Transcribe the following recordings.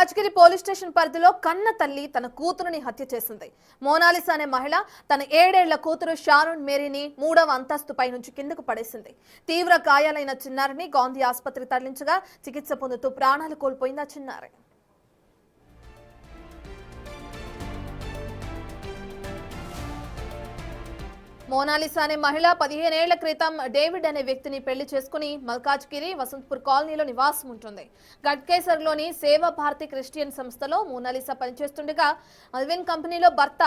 Malkajgiri police station పరిధిలో కన్న తల్లి తన కూతురుని హత్య చేసింది. మోనాలిసా అనే మహిళ తన 7 ఏళ్ల కూతురు షారోన్ మేరీని 3వ అంతస్తుపై నుంచి కిందకు పడేసింది. తీవ్ర గాయాలైన చిన్నారిని గాంధీ ఆసుపత్రికి తరలించగా చికిత్స పొందుతూ ప్రాణాలు కోల్పోయింది ఆ చిన్నారి. మోనాలిసా అనే మహిళ 15 ఏళ్ల క్రితం డేవిడ్ అనే వ్యక్తిని పెళ్లి చేసుకుని మల్కాజ్గిరి వసంతపూర్ కాలనీలో నివాసం ఉంటుంది. గడ్కేసర్లోని సేవా భారతి క్రిస్టియన్ సంస్థలో మోనాలిసా పనిచేస్తుండగా అల్విన్ కంపెనీలో భర్త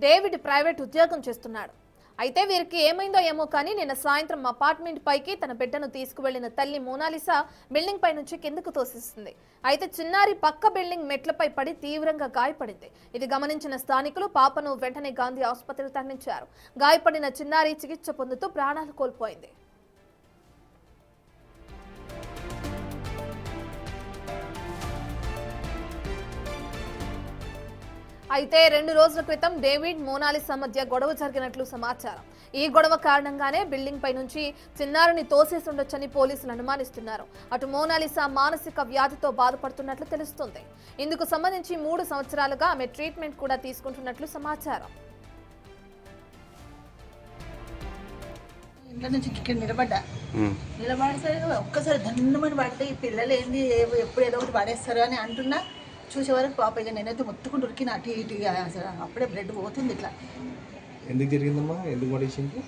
డేవిడ్ ప్రైవేట్ ఉద్యోగం చేస్తున్నాడు. అయితే వీరికి ఏమైందో ఏమో కానీ నిన్న సాయంత్రం అపార్ట్మెంట్ పైకి తన బిడ్డను తీసుకువెళ్లిన తల్లి మోనాలిసా బిల్డింగ్ పై నుంచి కిందకు తోసేసింది. అయితే చిన్నారి పక్క బిల్డింగ్ మెట్లపై పడి తీవ్రంగా గాయపడింది. ఇది గమనించిన స్థానికులు పాపను వెంటనే గాంధీ ఆసుపత్రికి తరలించారు. గాయపడిన చిన్నారి చికిత్స పొందుతూ ప్రాణాలు కోల్పోయింది. అయితే 2 రోజుల క్రితం డేవిడ్ మోనాలిసా మధ్య గొడవ జరిగినట్లు సమాచారం. ఈ గొడవ కారణంగానే బిల్డింగ్ పై నుంచి చిన్నారిని తోసేసుండొచ్చని పోలీసులు అనుమానిస్తున్నారు. అటు మోనాలిసా మానసిక వ్యాధితో బాధపడుతున్నట్లు తెలుస్తుంది. ఇందుకు సంబంధించి 3 సంవత్సరాలుగా ఆమె ట్రీట్మెంట్ కూడా తీసుకుంటున్నట్లు సమాచారం. ఇంట్లో నుంచి ఇక్కడ నిలబడేసరికి ఒక్కసారి దండమని పడితే ఈ పిల్లలు ఏంది ఎప్పుడు ఏదో ఒకటి పడేస్తారు అని అంటున్నా చూసే వరకు పాప ఇక నేనైతే మొత్తుకుంటూ ఉరికిన అటు ఇటు అసలు అప్పుడే బ్లడ్ పోతుంది ఇట్లా. ఎందుకు జరిగిందమ్మా? ఎందుకు పడేసింది?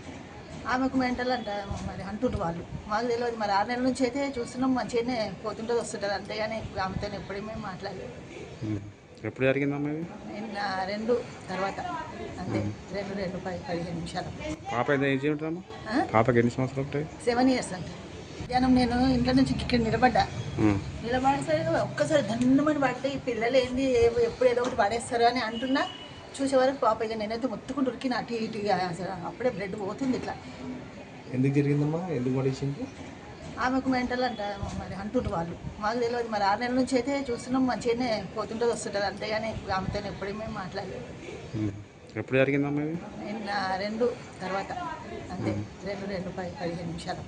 ఆమెకు మెంటల్ అంట మరి అంటుండ్రు వాళ్ళు, మాకు తెలియదు. మరి 6 నెలల నుంచి అయితే చూస్తున్నాం మంచిగానే పోతుంటుంది వస్తుంటుంది, అంతేగాని ఆమెతో ఎప్పుడూ మేము మాట్లాడలేదు. ఎప్పుడు జరిగిందమ్మా? 2 తర్వాత అంతే, 15 నిమిషాలు. పాప పాపకి ఎన్ని సంవత్సరాలు ఉంటాయి? 7 years అంటే. మధ్యాహ్నం నేను ఇంట్లో నుంచి ఇక్కడ నిలబడేసరికి ఒక్కసారి దండమని పడితే ఈ పిల్లలు ఏంది ఎప్పుడు ఏదో ఒకటి పడేస్తారు అని అంటున్నా చూసే వరకు పాప ఇక నేనైతే మొత్తుకుంటూ ఉరికిన అటు ఇటు అసలు అప్పుడే బ్లడ్ పోతుంది ఇట్లా. ఎందుకు జరిగిందమ్మా? ఎందుకు పడేసింది? ఆమెకు మెంటల్ అంట మరి అంటుండ్రు వాళ్ళు, మాకు తెలియదు. మరి 6 నెలల నుంచి అయితే చూస్తున్నాం మంచిగానే పోతుంటుంది వస్తుంటుంది, అంతేగాని ఆమెతో ఎప్పుడూ మేము మాట్లాడలేదు. ఎప్పుడు జరిగిందమ్మా? 2 తర్వాత అంతే, 15 నిమిషాలు.